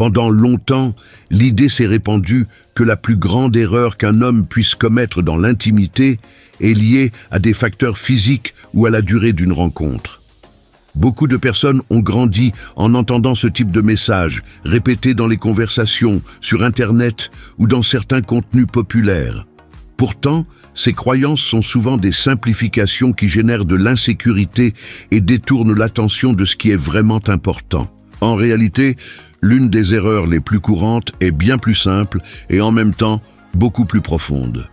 Pendant longtemps, l'idée s'est répandue que la plus grande erreur qu'un homme puisse commettre dans l'intimité est liée à des facteurs physiques ou à la durée d'une rencontre. Beaucoup de personnes ont grandi en entendant ce type de messages, répétés dans les conversations, sur Internet ou dans certains contenus populaires. Pourtant, ces croyances sont souvent des simplifications qui génèrent de l'insécurité et détournent l'attention de ce qui est vraiment important. En réalité, l'une des erreurs les plus courantes est bien plus simple et en même temps beaucoup plus profonde.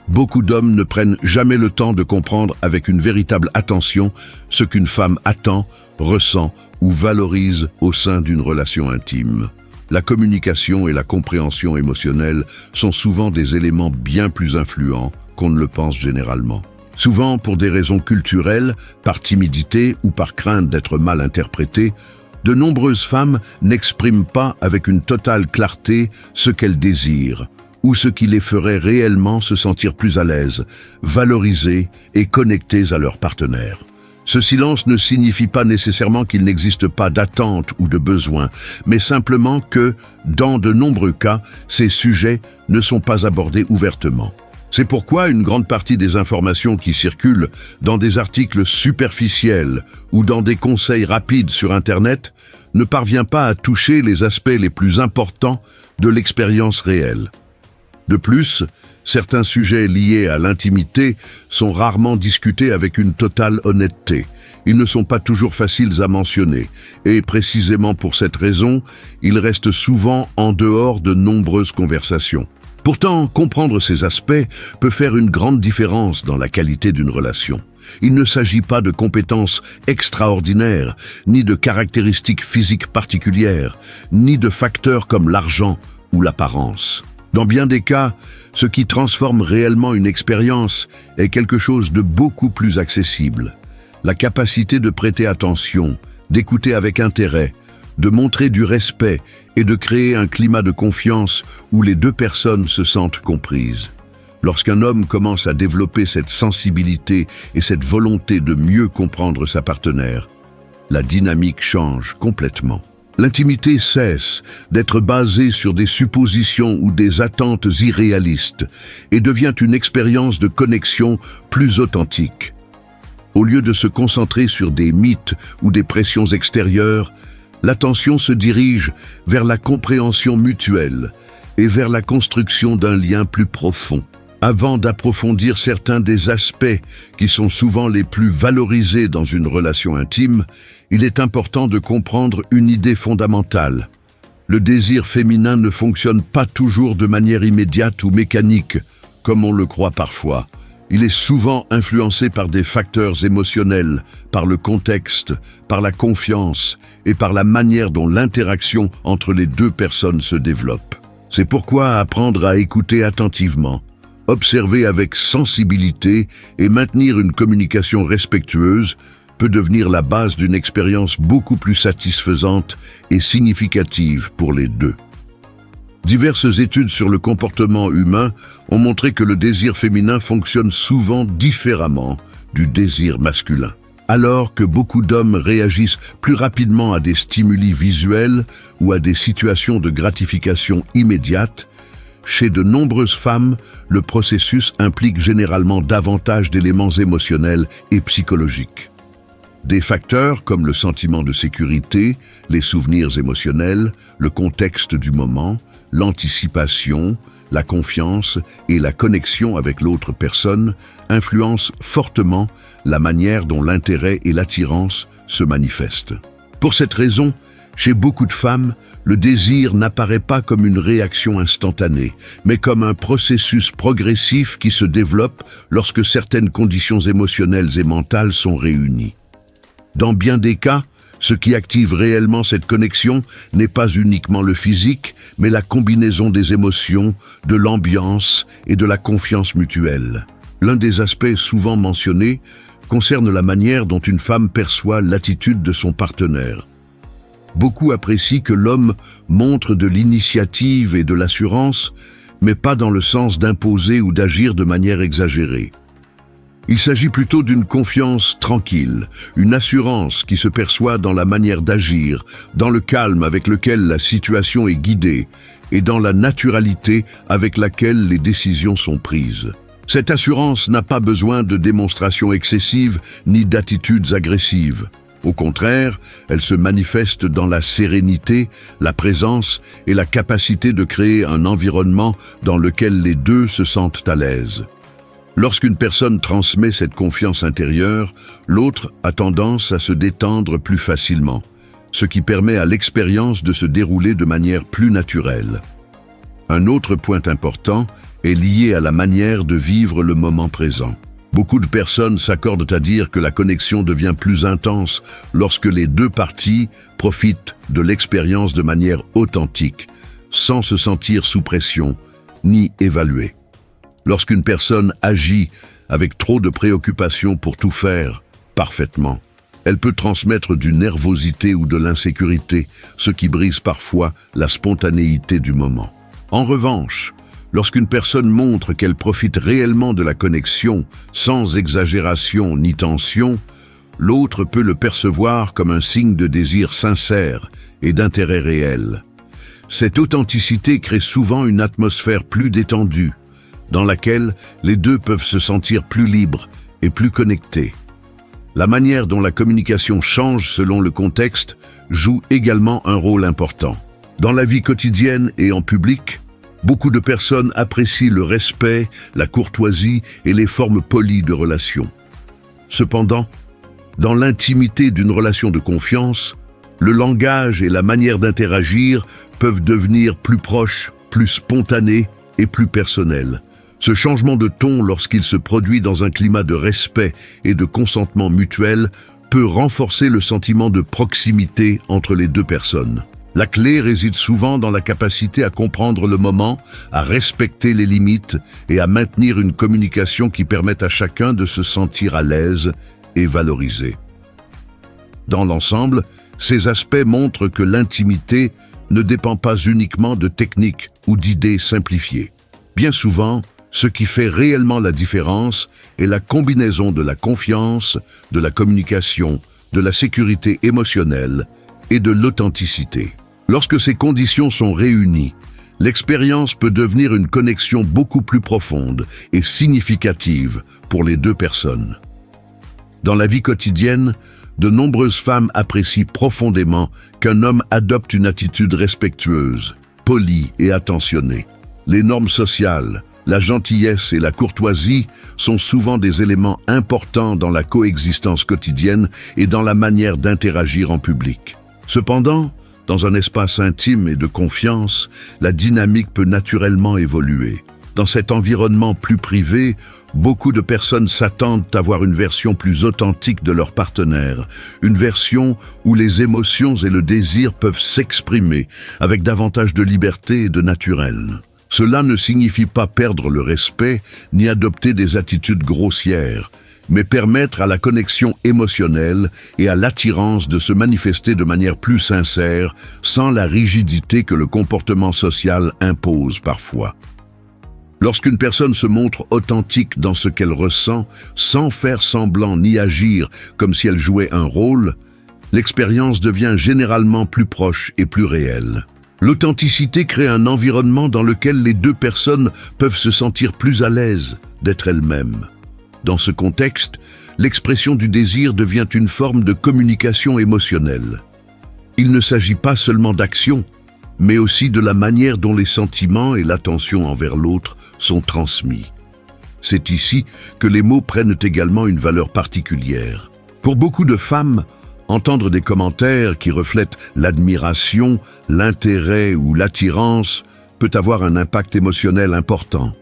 Beaucoup d'hommes ne prennent jamais le temps de comprendre avec une véritable attention ce qu'une femme attend, ressent ou valorise au sein d'une relation intime. La communication et la compréhension émotionnelle sont souvent des éléments bien plus influents qu'on ne le pense généralement. Souvent, pour des raisons culturelles, par timidité ou par crainte d'être mal interprétées, de nombreuses femmes n'expriment pas avec une totale clarté ce qu'elles désirent, ou ce qui les ferait réellement se sentir plus à l'aise, valorisées et connectées à leur partenaire. Ce silence ne signifie pas nécessairement qu'il n'existe pas d'attente ou de besoin, mais simplement que, dans de nombreux cas, ces sujets ne sont pas abordés ouvertement. C'est pourquoi une grande partie des informations qui circulent dans des articles superficiels ou dans des conseils rapides sur Internet ne parvient pas à toucher les aspects les plus importants de l'expérience réelle. De plus, certains sujets liés à l'intimité sont rarement discutés avec une totale honnêteté. Ils ne sont pas toujours faciles à mentionner, et précisément pour cette raison, ils restent souvent en dehors de nombreuses conversations. Pourtant, comprendre ces aspects peut faire une grande différence dans la qualité d'une relation. Il ne s'agit pas de compétences extraordinaires, ni de caractéristiques physiques particulières, ni de facteurs comme l'argent ou l'apparence. Dans bien des cas, ce qui transforme réellement une expérience est quelque chose de beaucoup plus accessible. La capacité de prêter attention, d'écouter avec intérêt, de montrer du respect et de créer un climat de confiance où les deux personnes se sentent comprises. Lorsqu'un homme commence à développer cette sensibilité et cette volonté de mieux comprendre sa partenaire, la dynamique change complètement. L'intimité cesse d'être basée sur des suppositions ou des attentes irréalistes et devient une expérience de connexion plus authentique. Au lieu de se concentrer sur des mythes ou des pressions extérieures, l'attention se dirige vers la compréhension mutuelle et vers la construction d'un lien plus profond. Avant d'approfondir certains des aspects qui sont souvent les plus valorisés dans une relation intime, il est important de comprendre une idée fondamentale. Le désir féminin ne fonctionne pas toujours de manière immédiate ou mécanique, comme on le croit parfois. Il est souvent influencé par des facteurs émotionnels, par le contexte, par la confiance et par la manière dont l'interaction entre les deux personnes se développe. C'est pourquoi apprendre à écouter attentivement, observer avec sensibilité et maintenir une communication respectueuse peut devenir la base d'une expérience beaucoup plus satisfaisante et significative pour les deux. Diverses études sur le comportement humain ont montré que le désir féminin fonctionne souvent différemment du désir masculin. Alors que beaucoup d'hommes réagissent plus rapidement à des stimuli visuels ou à des situations de gratification immédiate, chez de nombreuses femmes, le processus implique généralement davantage d'éléments émotionnels et psychologiques. Des facteurs comme le sentiment de sécurité, les souvenirs émotionnels, le contexte du moment, l'anticipation, la confiance et la connexion avec l'autre personne influencent fortement la manière dont l'intérêt et l'attirance se manifestent. Pour cette raison, chez beaucoup de femmes, le désir n'apparaît pas comme une réaction instantanée, mais comme un processus progressif qui se développe lorsque certaines conditions émotionnelles et mentales sont réunies. Dans bien des cas, ce qui active réellement cette connexion n'est pas uniquement le physique, mais la combinaison des émotions, de l'ambiance et de la confiance mutuelle. L'un des aspects souvent mentionnés concerne la manière dont une femme perçoit l'attitude de son partenaire. Beaucoup apprécient que l'homme montre de l'initiative et de l'assurance, mais pas dans le sens d'imposer ou d'agir de manière exagérée. Il s'agit plutôt d'une confiance tranquille, une assurance qui se perçoit dans la manière d'agir, dans le calme avec lequel la situation est guidée et dans la naturalité avec laquelle les décisions sont prises. Cette assurance n'a pas besoin de démonstrations excessives ni d'attitudes agressives. Au contraire, elle se manifeste dans la sérénité, la présence et la capacité de créer un environnement dans lequel les deux se sentent à l'aise. Lorsqu'une personne transmet cette confiance intérieure, l'autre a tendance à se détendre plus facilement, ce qui permet à l'expérience de se dérouler de manière plus naturelle. Un autre point important est lié à la manière de vivre le moment présent. Beaucoup de personnes s'accordent à dire que la connexion devient plus intense lorsque les deux parties profitent de l'expérience de manière authentique, sans se sentir sous pression ni évaluée. Lorsqu'une personne agit avec trop de préoccupations pour tout faire parfaitement, elle peut transmettre du nervosité ou de l'insécurité, ce qui brise parfois la spontanéité du moment. En revanche, lorsqu'une personne montre qu'elle profite réellement de la connexion, sans exagération ni tension, l'autre peut le percevoir comme un signe de désir sincère et d'intérêt réel. Cette authenticité crée souvent une atmosphère plus détendue, dans laquelle les deux peuvent se sentir plus libres et plus connectés. La manière dont la communication change selon le contexte joue également un rôle important. Dans la vie quotidienne et en public, beaucoup de personnes apprécient le respect, la courtoisie et les formes polies de relations. Cependant, dans l'intimité d'une relation de confiance, le langage et la manière d'interagir peuvent devenir plus proches, plus spontanés et plus personnels. Ce changement de ton, lorsqu'il se produit dans un climat de respect et de consentement mutuel, peut renforcer le sentiment de proximité entre les deux personnes. La clé réside souvent dans la capacité à comprendre le moment, à respecter les limites et à maintenir une communication qui permette à chacun de se sentir à l'aise et valorisé. Dans l'ensemble, ces aspects montrent que l'intimité ne dépend pas uniquement de techniques ou d'idées simplifiées. Bien souvent, ce qui fait réellement la différence est la combinaison de la confiance, de la communication, de la sécurité émotionnelle et de l'authenticité. Lorsque ces conditions sont réunies, l'expérience peut devenir une connexion beaucoup plus profonde et significative pour les deux personnes. Dans la vie quotidienne, de nombreuses femmes apprécient profondément qu'un homme adopte une attitude respectueuse, polie et attentionnée. Les normes sociales, la gentillesse et la courtoisie sont souvent des éléments importants dans la coexistence quotidienne et dans la manière d'interagir en public. Cependant, dans un espace intime et de confiance, la dynamique peut naturellement évoluer. Dans cet environnement plus privé, beaucoup de personnes s'attendent à voir une version plus authentique de leur partenaire, une version où les émotions et le désir peuvent s'exprimer avec davantage de liberté et de naturel. Cela ne signifie pas perdre le respect ni adopter des attitudes grossières, mais permettre à la connexion émotionnelle et à l'attirance de se manifester de manière plus sincère, sans la rigidité que le comportement social impose parfois. Lorsqu'une personne se montre authentique dans ce qu'elle ressent, sans faire semblant ni agir comme si elle jouait un rôle, l'expérience devient généralement plus proche et plus réelle. L'authenticité crée un environnement dans lequel les deux personnes peuvent se sentir plus à l'aise d'être elles-mêmes. Dans ce contexte, l'expression du désir devient une forme de communication émotionnelle. Il ne s'agit pas seulement d'action, mais aussi de la manière dont les sentiments et l'attention envers l'autre sont transmis. C'est ici que les mots prennent également une valeur particulière. Pour beaucoup de femmes, entendre des commentaires qui reflètent l'admiration, l'intérêt ou l'attirance peut avoir un impact émotionnel important.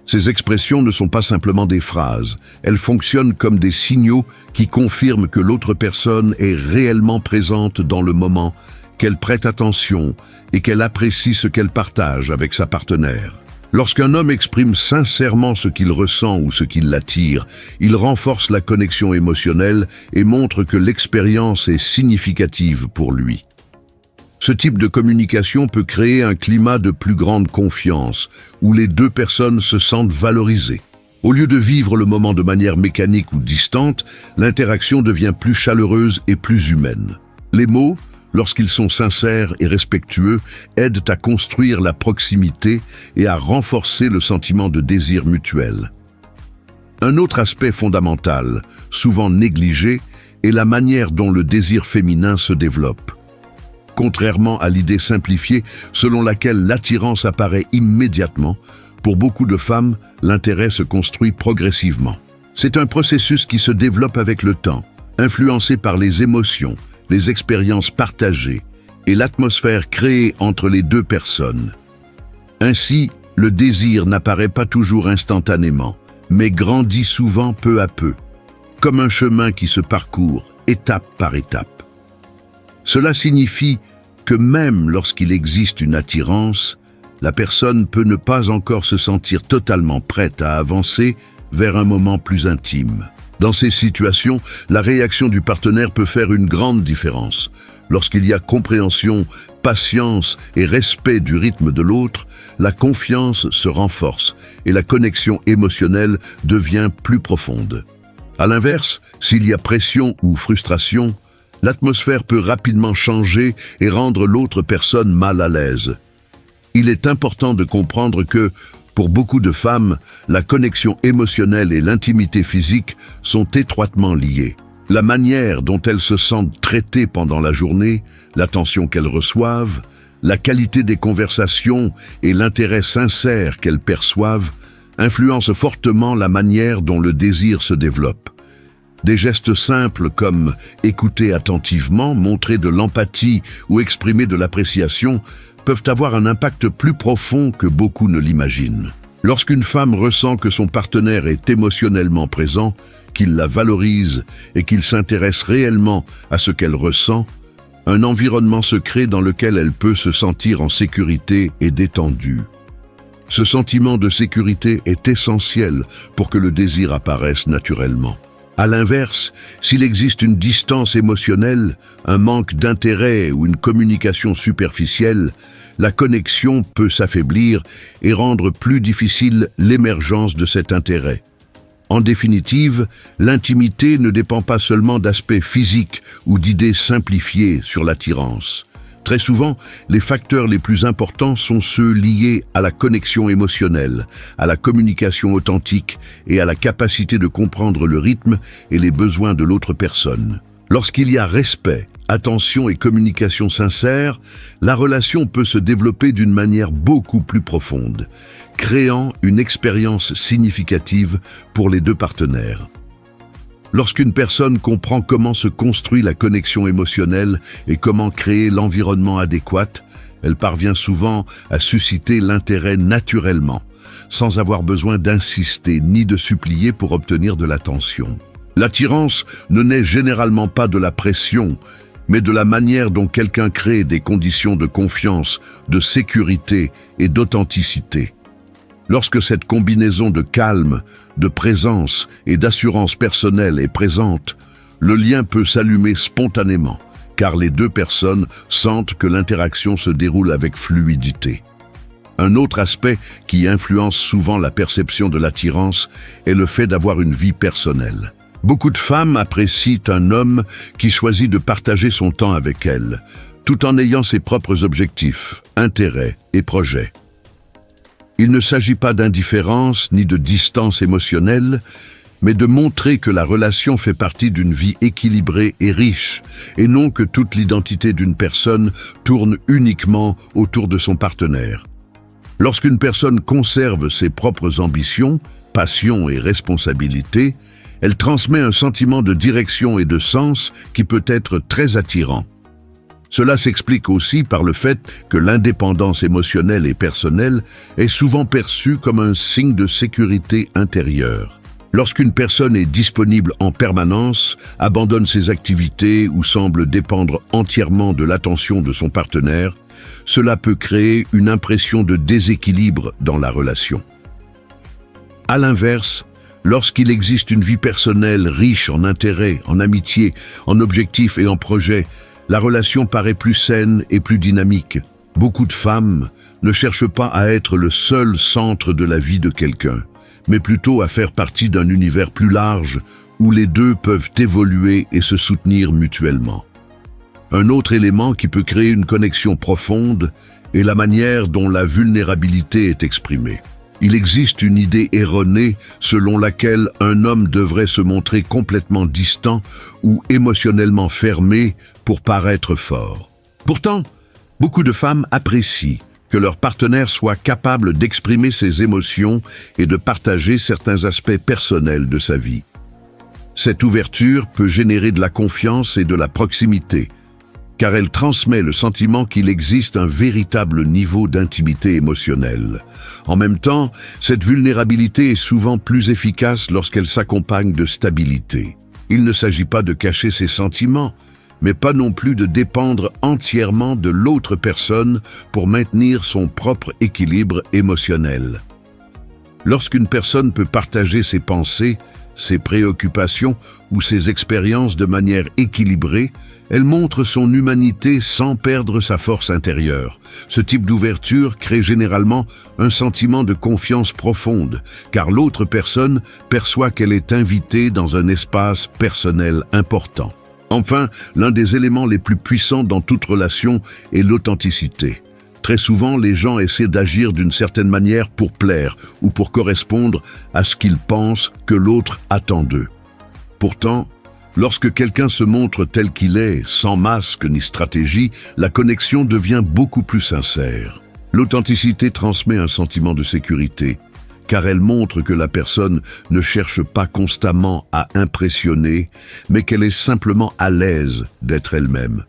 Ces expressions ne sont pas simplement des phrases, elles fonctionnent comme des signaux qui confirment que l'autre personne est réellement présente dans le moment, qu'elle prête attention et qu'elle apprécie ce qu'elle partage avec sa partenaire. Lorsqu'un homme exprime sincèrement ce qu'il ressent ou ce qui l'attire, il renforce la connexion émotionnelle et montre que l'expérience est significative pour lui. Ce type de communication peut créer un climat de plus grande confiance, où les deux personnes se sentent valorisées. Au lieu de vivre le moment de manière mécanique ou distante, l'interaction devient plus chaleureuse et plus humaine. Les mots, lorsqu'ils sont sincères et respectueux, aident à construire la proximité et à renforcer le sentiment de désir mutuel. Un autre aspect fondamental, souvent négligé, est la manière dont le désir féminin se développe. Contrairement à l'idée simplifiée selon laquelle l'attirance apparaît immédiatement, pour beaucoup de femmes, l'intérêt se construit progressivement. C'est un processus qui se développe avec le temps, influencé par les émotions, les expériences partagées et l'atmosphère créée entre les deux personnes. Ainsi, le désir n'apparaît pas toujours instantanément, mais grandit souvent peu à peu, comme un chemin qui se parcourt étape par étape. Cela signifie que même lorsqu'il existe une attirance, la personne peut ne pas encore se sentir totalement prête à avancer vers un moment plus intime. Dans ces situations, la réaction du partenaire peut faire une grande différence. Lorsqu'il y a compréhension, patience et respect du rythme de l'autre, la confiance se renforce et la connexion émotionnelle devient plus profonde. À l'inverse, s'il y a pression ou frustration, l'atmosphère peut rapidement changer et rendre l'autre personne mal à l'aise. Il est important de comprendre que, pour beaucoup de femmes, la connexion émotionnelle et l'intimité physique sont étroitement liées. La manière dont elles se sentent traitées pendant la journée, l'attention qu'elles reçoivent, la qualité des conversations et l'intérêt sincère qu'elles perçoivent influencent fortement la manière dont le désir se développe. Des gestes simples comme écouter attentivement, montrer de l'empathie ou exprimer de l'appréciation peuvent avoir un impact plus profond que beaucoup ne l'imaginent. Lorsqu'une femme ressent que son partenaire est émotionnellement présent, qu'il la valorise et qu'il s'intéresse réellement à ce qu'elle ressent, un environnement se crée dans lequel elle peut se sentir en sécurité et détendue. Ce sentiment de sécurité est essentiel pour que le désir apparaisse naturellement. À l'inverse, s'il existe une distance émotionnelle, un manque d'intérêt ou une communication superficielle, la connexion peut s'affaiblir et rendre plus difficile l'émergence de cet intérêt. En définitive, l'intimité ne dépend pas seulement d'aspects physiques ou d'idées simplifiées sur l'attirance. Très souvent, les facteurs les plus importants sont ceux liés à la connexion émotionnelle, à la communication authentique et à la capacité de comprendre le rythme et les besoins de l'autre personne. Lorsqu'il y a respect, attention et communication sincère, la relation peut se développer d'une manière beaucoup plus profonde, créant une expérience significative pour les deux partenaires. Lorsqu'une personne comprend comment se construit la connexion émotionnelle et comment créer l'environnement adéquat, elle parvient souvent à susciter l'intérêt naturellement, sans avoir besoin d'insister ni de supplier pour obtenir de l'attention. L'attirance ne naît généralement pas de la pression, mais de la manière dont quelqu'un crée des conditions de confiance, de sécurité et d'authenticité. Lorsque cette combinaison de calme, de présence et d'assurance personnelle est présente, le lien peut s'allumer spontanément, car les deux personnes sentent que l'interaction se déroule avec fluidité. Un autre aspect qui influence souvent la perception de l'attirance est le fait d'avoir une vie personnelle. Beaucoup de femmes apprécient un homme qui choisit de partager son temps avec elles, tout en ayant ses propres objectifs, intérêts et projets. Il ne s'agit pas d'indifférence ni de distance émotionnelle, mais de montrer que la relation fait partie d'une vie équilibrée et riche, et non que toute l'identité d'une personne tourne uniquement autour de son partenaire. Lorsqu'une personne conserve ses propres ambitions, passions et responsabilités, elle transmet un sentiment de direction et de sens qui peut être très attirant. Cela s'explique aussi par le fait que l'indépendance émotionnelle et personnelle est souvent perçue comme un signe de sécurité intérieure. Lorsqu'une personne est disponible en permanence, abandonne ses activités ou semble dépendre entièrement de l'attention de son partenaire, cela peut créer une impression de déséquilibre dans la relation. À l'inverse, lorsqu'il existe une vie personnelle riche en intérêts, en amitié, en objectifs et en projets, la relation paraît plus saine et plus dynamique. Beaucoup de femmes ne cherchent pas à être le seul centre de la vie de quelqu'un, mais plutôt à faire partie d'un univers plus large où les deux peuvent évoluer et se soutenir mutuellement. Un autre élément qui peut créer une connexion profonde est la manière dont la vulnérabilité est exprimée. Il existe une idée erronée selon laquelle un homme devrait se montrer complètement distant ou émotionnellement fermé pour paraître fort. Pourtant, beaucoup de femmes apprécient que leur partenaire soit capable d'exprimer ses émotions et de partager certains aspects personnels de sa vie. Cette ouverture peut générer de la confiance et de la proximité, car elle transmet le sentiment qu'il existe un véritable niveau d'intimité émotionnelle. En même temps, cette vulnérabilité est souvent plus efficace lorsqu'elle s'accompagne de stabilité. Il ne s'agit pas de cacher ses sentiments, mais pas non plus de dépendre entièrement de l'autre personne pour maintenir son propre équilibre émotionnel. Lorsqu'une personne peut partager ses pensées, ses préoccupations ou ses expériences de manière équilibrée, elle montre son humanité sans perdre sa force intérieure. Ce type d'ouverture crée généralement un sentiment de confiance profonde, car l'autre personne perçoit qu'elle est invitée dans un espace personnel important. Enfin, l'un des éléments les plus puissants dans toute relation est l'authenticité. Très souvent, les gens essaient d'agir d'une certaine manière pour plaire ou pour correspondre à ce qu'ils pensent que l'autre attend d'eux. Pourtant, lorsque quelqu'un se montre tel qu'il est, sans masque ni stratégie, la connexion devient beaucoup plus sincère. L'authenticité transmet un sentiment de sécurité, car elle montre que la personne ne cherche pas constamment à impressionner, mais qu'elle est simplement à l'aise d'être elle-même.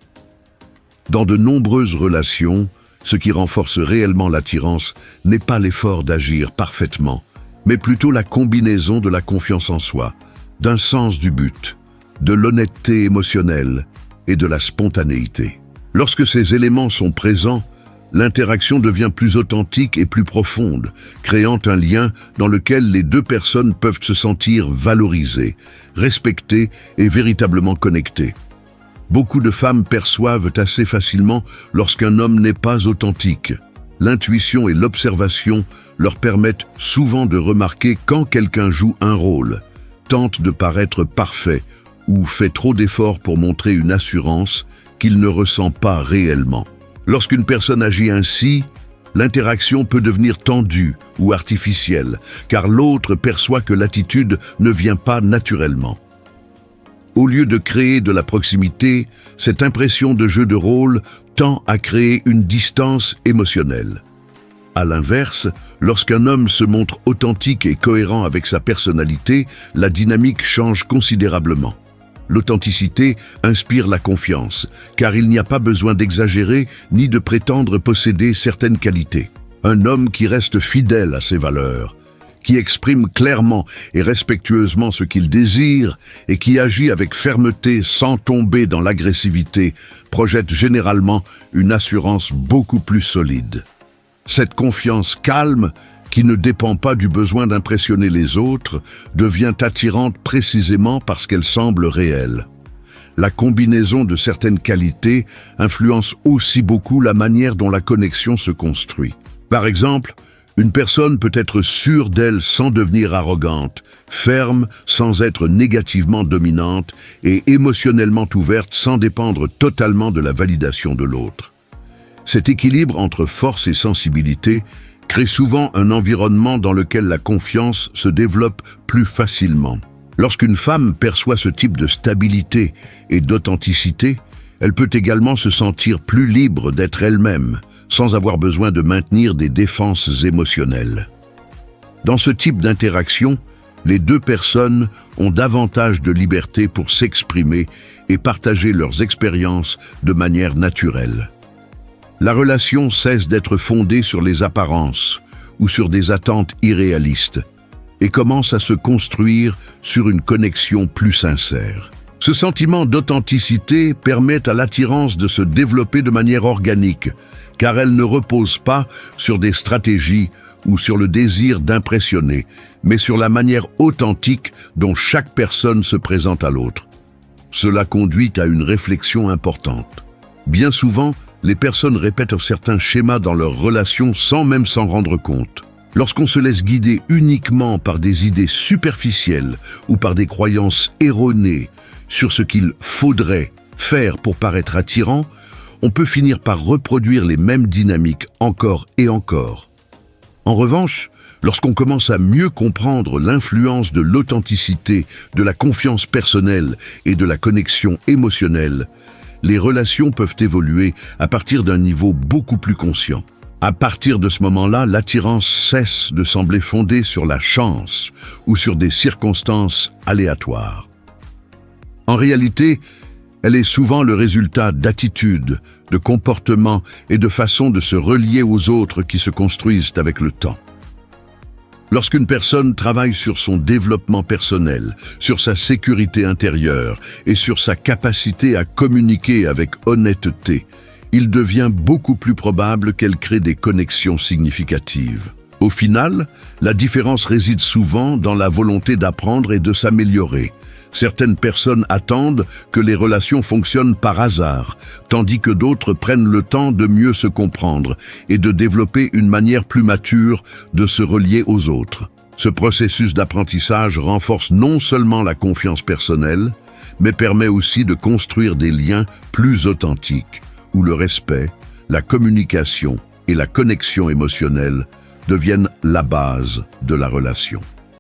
Dans de nombreuses relations, ce qui renforce réellement l'attirance n'est pas l'effort d'agir parfaitement, mais plutôt la combinaison de la confiance en soi, d'un sens du but, de l'honnêteté émotionnelle et de la spontanéité. Lorsque ces éléments sont présents, l'interaction devient plus authentique et plus profonde, créant un lien dans lequel les deux personnes peuvent se sentir valorisées, respectées et véritablement connectées. Beaucoup de femmes perçoivent assez facilement lorsqu'un homme n'est pas authentique. L'intuition et l'observation leur permettent souvent de remarquer quand quelqu'un joue un rôle, tente de paraître parfait ou fait trop d'efforts pour montrer une assurance qu'il ne ressent pas réellement. Lorsqu'une personne agit ainsi, l'interaction peut devenir tendue ou artificielle, car l'autre perçoit que l'attitude ne vient pas naturellement. Au lieu de créer de la proximité, cette impression de jeu de rôle tend à créer une distance émotionnelle. À l'inverse, lorsqu'un homme se montre authentique et cohérent avec sa personnalité, la dynamique change considérablement. L'authenticité inspire la confiance, car il n'y a pas besoin d'exagérer ni de prétendre posséder certaines qualités. Un homme qui reste fidèle à ses valeurs, qui exprime clairement et respectueusement ce qu'il désire et qui agit avec fermeté sans tomber dans l'agressivité, projette généralement une assurance beaucoup plus solide. Cette confiance calme, qui ne dépend pas du besoin d'impressionner les autres, devient attirante précisément parce qu'elle semble réelle. La combinaison de certaines qualités influence aussi beaucoup la manière dont la connexion se construit. Par exemple, une personne peut être sûre d'elle sans devenir arrogante, ferme sans être négativement dominante et émotionnellement ouverte sans dépendre totalement de la validation de l'autre. Cet équilibre entre force et sensibilité crée souvent un environnement dans lequel la confiance se développe plus facilement. Lorsqu'une femme perçoit ce type de stabilité et d'authenticité, elle peut également se sentir plus libre d'être elle-même, sans avoir besoin de maintenir des défenses émotionnelles. Dans ce type d'interaction, les deux personnes ont davantage de liberté pour s'exprimer et partager leurs expériences de manière naturelle. La relation cesse d'être fondée sur les apparences ou sur des attentes irréalistes et commence à se construire sur une connexion plus sincère. Ce sentiment d'authenticité permet à l'attirance de se développer de manière organique, car elle ne repose pas sur des stratégies ou sur le désir d'impressionner, mais sur la manière authentique dont chaque personne se présente à l'autre. Cela conduit à une réflexion importante. Bien souvent, les personnes répètent certains schémas dans leurs relations sans même s'en rendre compte. Lorsqu'on se laisse guider uniquement par des idées superficielles ou par des croyances erronées sur ce qu'il faudrait faire pour paraître attirant, on peut finir par reproduire les mêmes dynamiques encore et encore. En revanche, lorsqu'on commence à mieux comprendre l'influence de l'authenticité, de la confiance personnelle et de la connexion émotionnelle, les relations peuvent évoluer à partir d'un niveau beaucoup plus conscient. À partir de ce moment-là, l'attirance cesse de sembler fondée sur la chance ou sur des circonstances aléatoires. En réalité, elle est souvent le résultat d'attitudes, de comportements et de façons de se relier aux autres qui se construisent avec le temps. Lorsqu'une personne travaille sur son développement personnel, sur sa sécurité intérieure et sur sa capacité à communiquer avec honnêteté, il devient beaucoup plus probable qu'elle crée des connexions significatives. Au final, la différence réside souvent dans la volonté d'apprendre et de s'améliorer. Certaines personnes attendent que les relations fonctionnent par hasard, tandis que d'autres prennent le temps de mieux se comprendre et de développer une manière plus mature de se relier aux autres. Ce processus d'apprentissage renforce non seulement la confiance personnelle, mais permet aussi de construire des liens plus authentiques, où le respect, la communication et la connexion émotionnelle deviennent la base de la relation.